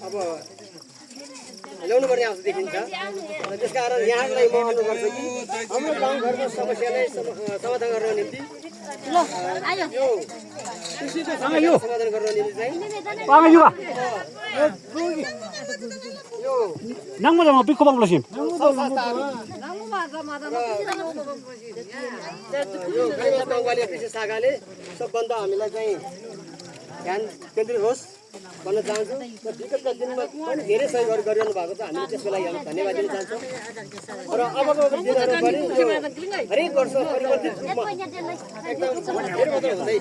अब ल्याउनु पर्ने आउँछ देखिन्छ। त्यसकारण यहाँलाई म अनुरोध गर्छु कि हाम्रो गाउँघरको समस्यालाई समाधान गर्न निम्ति यो कृषिको समस्या समाधान गर्न निम्ति चाहिँ यो नङमा पिक्को बङ्गलोसिम यो गैबत गाउँपालिका कृषि शाखाले सबभन्दा हामीलाई चाहिँ ध्यान केन्द्रित होस् भन्न चाहन्छु र विगतका दिनमा पनि धेरै सहयोग गरिरहनु भएको छ। हामीले त्यसको लागि हामी धन्यवाद दिन चाहन्छौँ र अबको दिनहरू पनि यो हरेक वर्ष परिवर्तित रूपमा एकदम फेरबदल हुँदै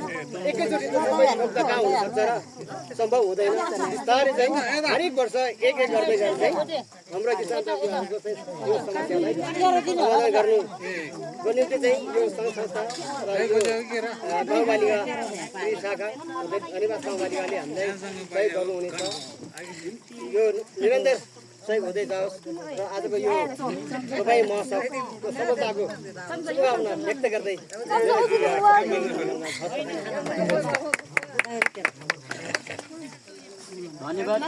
एकैचोटि सबै शब्द कहाँ हुनसक्छ र सम्भव हुँदैन। बिस्तारै चाहिँ हरेक वर्ष एक गर्दै जान्छ चाहिँ हाम्रो किसान साथीहरूको चाहिँ यो समस्यालाई समाधान गर्नुको निम्ति चाहिँ यो सङ्घ संस्था र यो गाउँपालिका शाखा धन्यवाद गाउँपालिकाले हामीलाई सहयोग गर्नुहुनेछ। यो निरन्तर सहयोग हुँदै जाओस् र आजको यो तपाईँ महोत्सवको सफलताको शुभकामना व्यक्त गर्दै धन्यवाद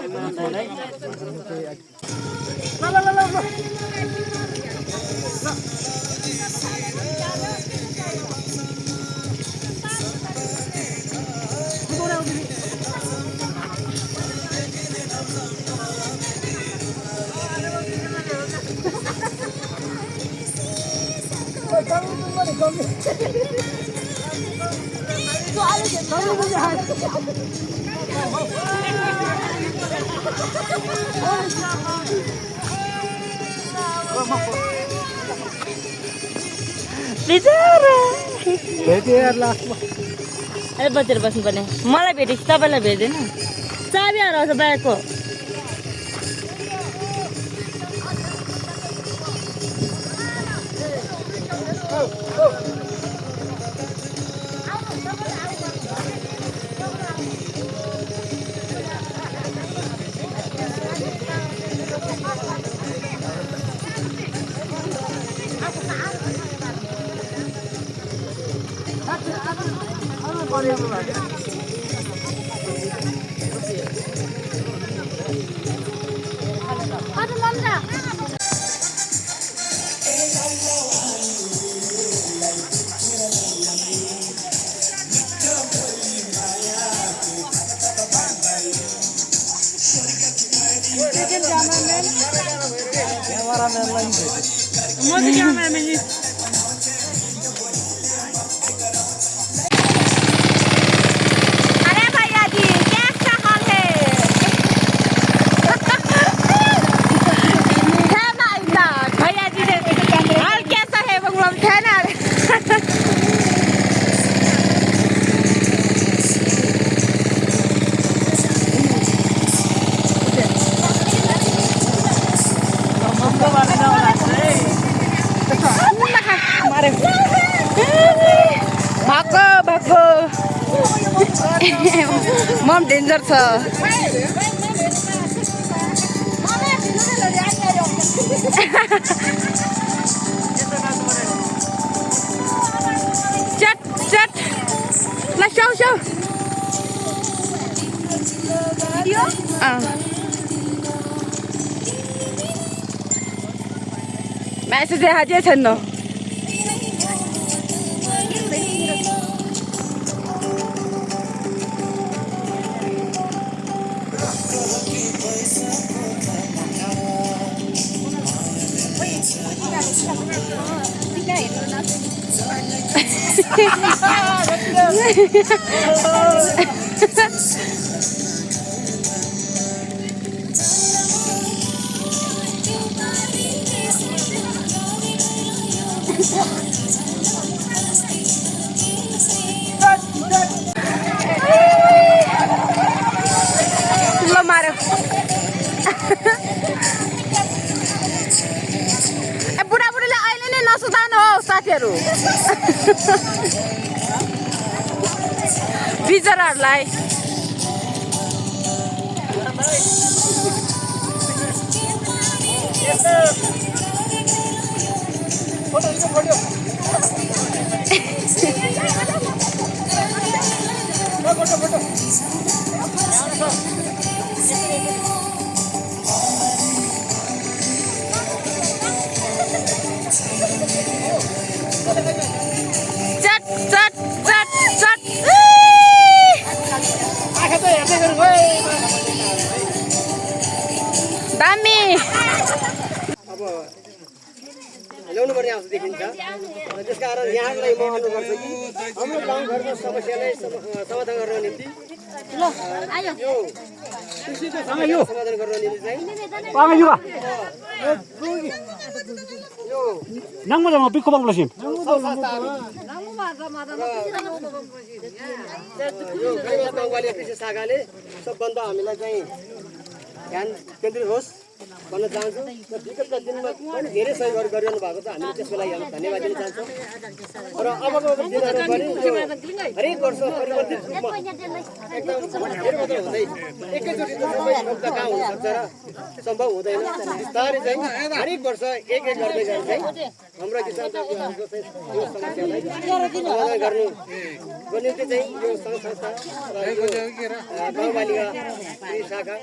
बचेर बस्नुपर्ने मलाई भेटेपछि तपाईँलाई भेट्दैन चाबी हराउँछ ब्यागको मम डेन्जर छ चट चट ल स्याउ स्याउ मैसेज हाजे छैन ल मारो बुढाबुढीले अहिले नै नसुधाउनु हो साथीहरू बिचराहरूलाई अब ल्याउनु पर्ने अवस्था देखिन्छ। त्यस कारण यहाँको लागि म अनुरोध गर्छु कि हाम्रो गाउँघरको समस्यालाई समाधान गर्नको निम्ति यो कृषिको समस्या समाधान गर्नको निम्ति चाहिँ यो Nang mo lang mo biko bang lasim. यो गैरत गाउँवाली कृषि शाखाले सबभन्दा हामीलाई चाहिँ ध्यान केन्द्रित होस् भन्न चाहन्छु र विगतका दिनमा पनि धेरै सहयोग गरिरहनु भएको छ। हामीले त्यसको लागि हामी धन्यवाद दिन चाहन्छौँ र अबको दिनहरू पनि यो हरेक वर्ष परिवर्तित रूपमा एकदम धेरै मात्र हुँदै एकैचोटि त सबै मुक्त कहाँ हुनसक्छ र सम्भव हुँदैन। बिस्तारै चाहिँ हरेक वर्ष एक गर्दै गएर चाहिँ हाम्रा किसान साथीहरूको चाहिँ यो समस्यालाई समाधान गर्नुको निम्ति चाहिँ यो सङ्घ संस्था र यो गाउँपालिका कृषि शाखा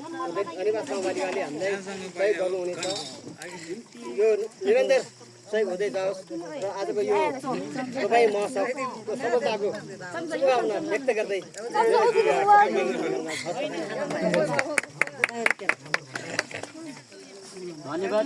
धन्यवाद गाउँपालिकाले हामीलाई सहयोग गर्नुहुनेछ। यो निरन्तर सहयोग हुँदै जाओस् र आजको यो तपाईँ महोत्सवको सफलताको शुभकामना व्यक्त गर्दै धन्यवाद।